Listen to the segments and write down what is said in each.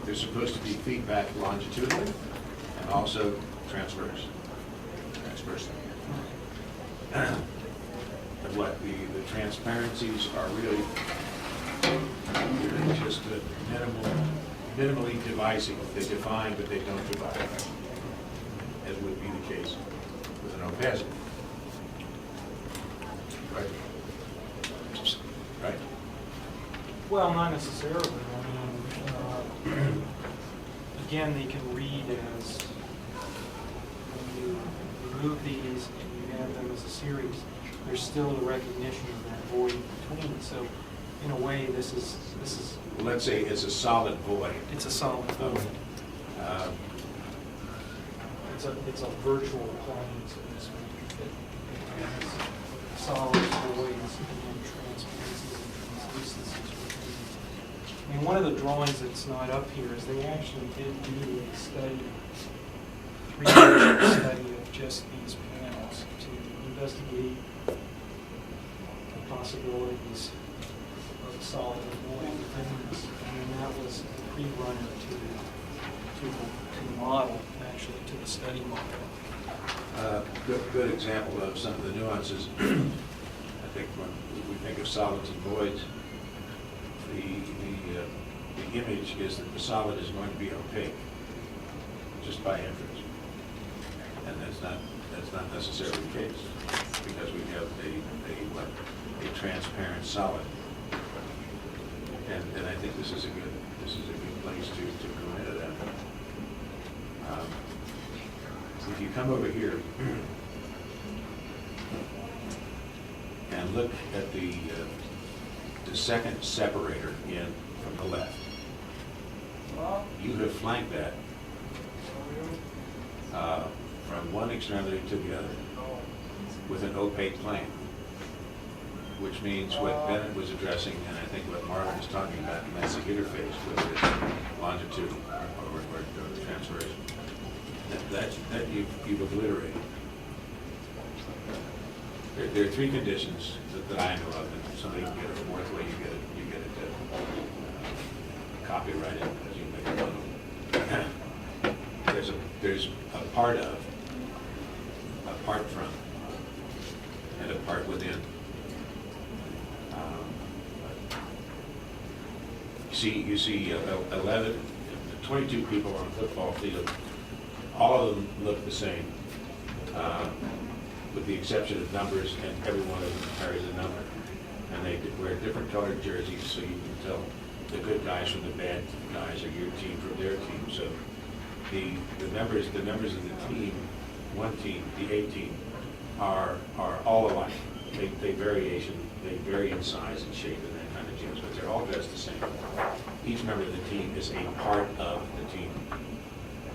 There's supposed to be feedback longitudinally and also transversely. But what the transparencies are really just minimally devising. They define, but they don't divide, as would be the case with an opacity. Right? Right? Well, not necessarily. I mean, again, they can read as, when you remove these and you have them as a series, there's still the recognition of that void in between. So, in a way, this is. Well, let's say it's a solid void. It's a solid void. It's a virtual plane, so to speak. It has solid voids and transparencies and translucencies. I mean, one of the drawings that's not up here is they actually did do a study, three-dimensional study of just these panels to investigate the possibilities of solid and void within this. I mean, that was a pre-runner to the model, actually, to the study model. Good example of some of the nuances. I think when we think of solids and voids, the image is that the solid is going to be opaque, just by inference. And that's not necessarily the case, because we have a transparent solid. And I think this is a good place to go into that. If you come over here and look at the second separator in from the left, you have flanked that from one extremity to the other with an opaque plane, which means what Bennett was addressing, and I think what Marvin is talking about, and that's the interface, whether it's longitude or transversion. That you've obliterated. There are three conditions that I know of, and somebody can get a fourth way. You get it copyrighted as you make it. There's a part of, a part from, and a part within. You see 22 people on a football field. All of them look the same, with the exception of numbers, and every one of them carries a number. And they wear different colored jerseys, so you can tell the good guys from the bad guys, or your team from their team. So the members of the team, one team, the A team, are all alike. They vary in size and shape and that kind of jazz, but they're all dressed the same. Each member of the team is a part of the team.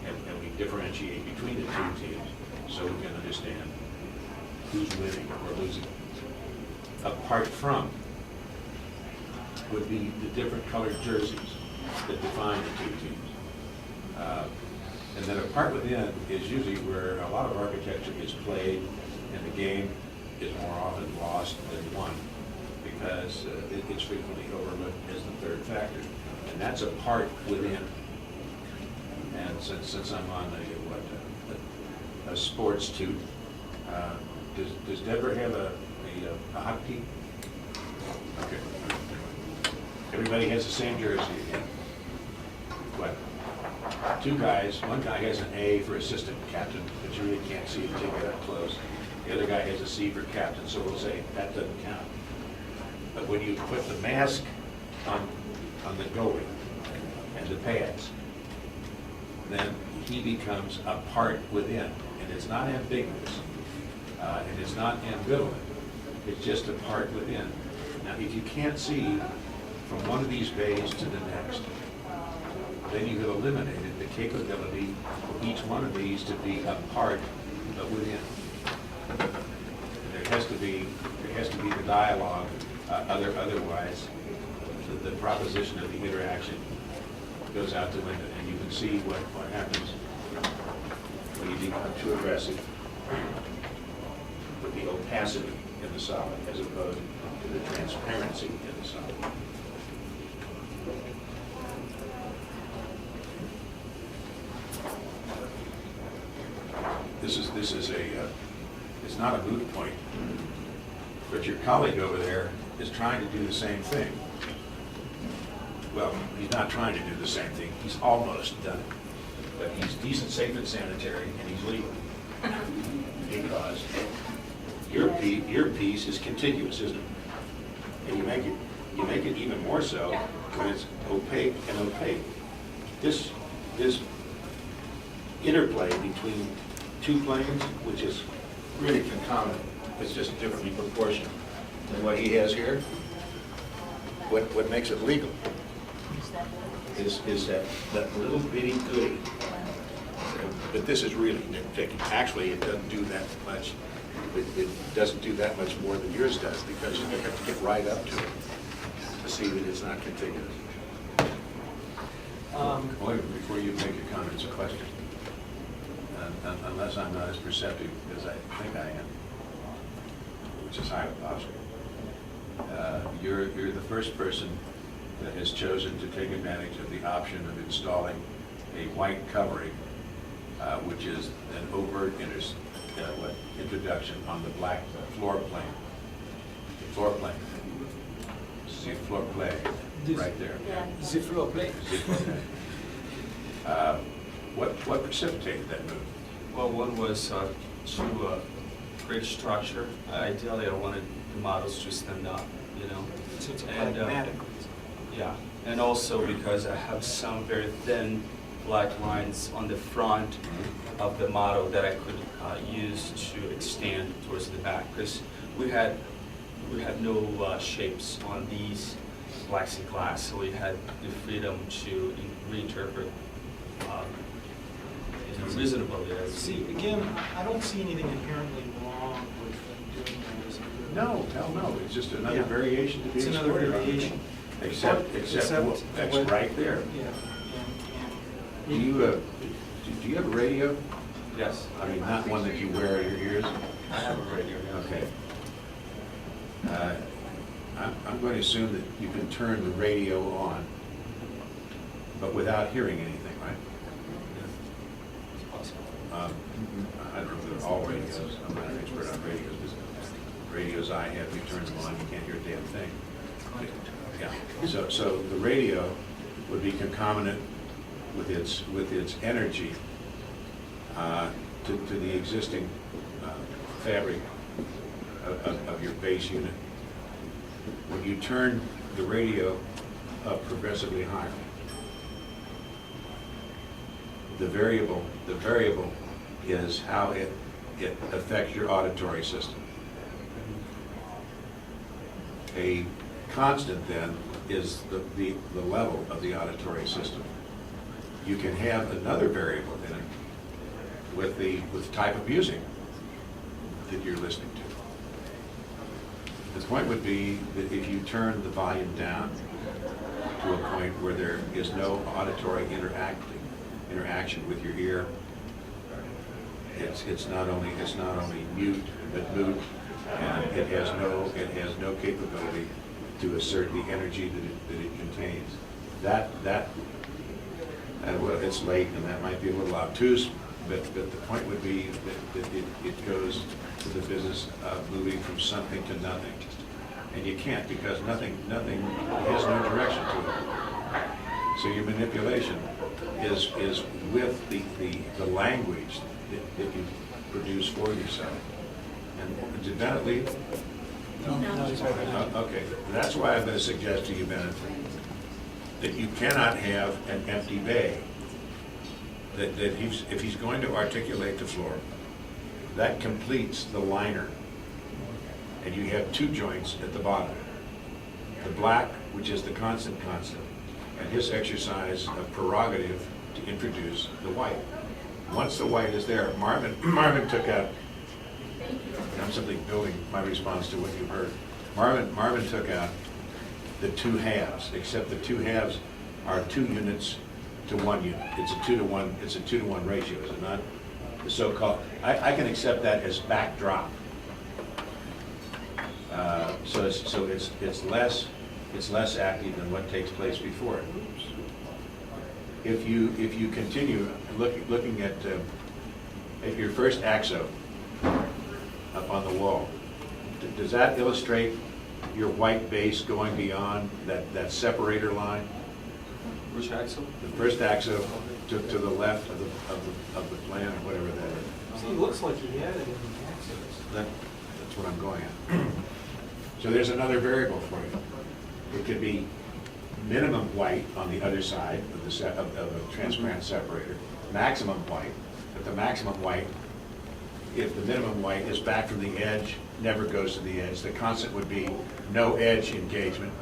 And we differentiate between the two teams so we can understand who's winning or losing. Apart from would be the different colored jerseys that define the two teams. And then apart within is usually where a lot of architecture is played, and the game is more often lost than won, because it's frequently overlooked as the third factor. And that's a part within. And since I'm on a sports toot, does Denver have a hockey? Okay. Everybody has the same jersey again. What? Two guys. One guy has an A for assistant captain, but you really can't see it until you get up close. The other guy has a C for captain, so we'll say that doesn't count. But when you put the mask on the goalie and the pads, then he becomes a part within, and it's not ambiguous, and it's not ambivalent. It's just a part within. Now, if you can't see from one of these bays to the next, then you have eliminated the capability for each one of these to be a part, but within. There has to be the dialogue. Otherwise, the proposition of the interaction goes out the window, and you can see what happens when you become too aggressive with the opacity in the solid as opposed to the transparency in the solid. this is it's not a moot point, but your colleague over there is trying to do the same thing. Well, he's not trying to do the same thing, he's almost done it. But he's decent, safe, and sanitary, and he's legal. Because your piece is contiguous, isn't it? And you make it even more so when it's opaque and opaque. This interplay between two planes, which is really concomitant, it's just differently proportioned than what he has here. What makes it legal is that little bitty goodie. But this is really nitpicking. Actually, it doesn't do that much. It doesn't do that much more than yours does, because you have to get right up to it to see that it's not contiguous. Before you make your comments, a question. Unless I'm not as perceptive as I think I am, which is highly possible. You're the first person that has chosen to take advantage of the option of installing a white covering, which is an overt introduction on the black floor plane. The floor plane. See floor plane right there. The floor plane. What precipitated that move? Well, one was to create structure. Ideally, I wanted the models to stand up, you know. So it's a And, pragmatic reason. Yeah, and also because I have some very thin black lines on the front of the model that I could use to extend towards the back, because we had no shapes on these plexiglass, so we had the freedom to reinterpret reasonably. See, again, I don't see anything inherently wrong with them doing that as a good. No, hell no, it's just another Yeah. variation to be It's explored. another variation. Except that's what- right there. Yeah, Do you have a radio? Yes, I mean, not one that you wear in your ears? I have a radio. Okay. I'm going to assume that you can turn the radio on, but without hearing anything, right? It's possible. I don't know if they're all radios. I'm not an expert on radios. But radios I have, you turn them on, you can't hear a damn thing. Yeah. So the radio would be concomitant with its energy to the existing fabric of your base unit. When you turn the radio up progressively higher, the variable is how it affects your auditory system. A constant then is the level of the auditory system. You can have another variable in it with the type of music that you're listening to. The point would be that if you turn the volume down to a point where there is no auditory interaction with your ear, it's not only mute but moot, and it has no capability to assert the energy that it contains. Well, it's late and that might be a little obtuse, but the point would be that it goes to the business of moving from something to nothing. And you can't, because nothing has no direction to it. So your manipulation is with the language that you produce for yourself. And did Bennett leave? Okay, that's why I'm going to suggest to you, Bennett, that you cannot have an empty bay. That if he's going to articulate the floor, that completes the liner. And you have two joints at the bottom. The black, which is the constant, and his exercise of prerogative to introduce the white. Once the white is there, Marvin took out, I'm simply building my response to what you heard. Marvin took out the two halves, except the two halves are 2 units to 1 unit. It's a 2-to-1. It's a 2-to-1 ratio, is it not? The so-called. I can accept that as backdrop. So it's less active than what takes place before it. If you continue looking at At your first axo up on the wall, does that illustrate your white base going beyond that separator line? Which axle? The first axo to the left of the plan, or whatever that is. See, it looks like he had it in the axis. That's what I'm going at. So there's another variable for you. It could be minimum white on the other side of the a transparent separator, maximum white, but the maximum white, if the minimum white is back from the edge, never goes to the edge. The constant would be no edge engagement.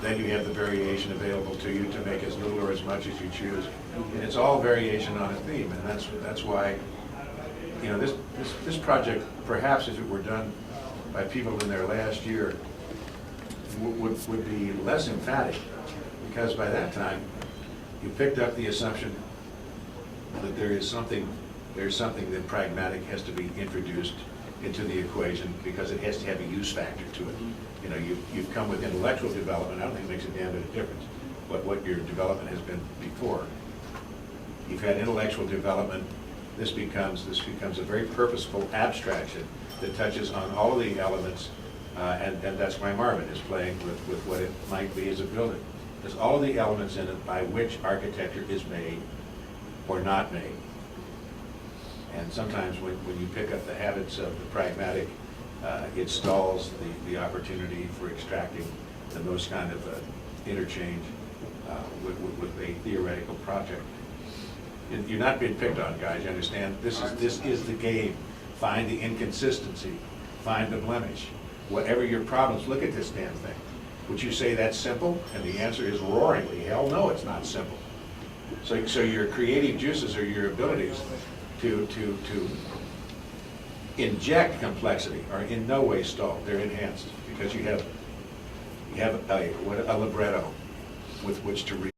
Then you have the variation available to you to make as little or as much as you choose. And it's all variation on a theme, and that's why, you know, this project, perhaps if it were done by people in their last year, would be less emphatic, because by that time, you picked up the assumption that there's something that pragmatic has to be introduced into the equation, because it has to have a use factor to it. You know, you've come with intellectual development. I don't think it makes a damn bit of difference what your development has been before. You've had intellectual development. This becomes a very purposeful abstraction that touches on all of the elements, and that's why Marvin is playing with what it might be as a building. There's all of the elements in it by which architecture is made or not made. And sometimes when you pick up the habits of the pragmatic, it stalls the opportunity for extracting the most kind of interchange with a theoretical project. You're not being picked on, guys, you understand? This is the game. Find the inconsistency, find the blemish. Whatever your problems, look at this damn thing. Would you say that's simple? And the answer is roaringly, hell no, it's not simple. So your creative juices are your abilities to inject complexity are in no way stalled. They're enhanced because you have a libretto with which to read.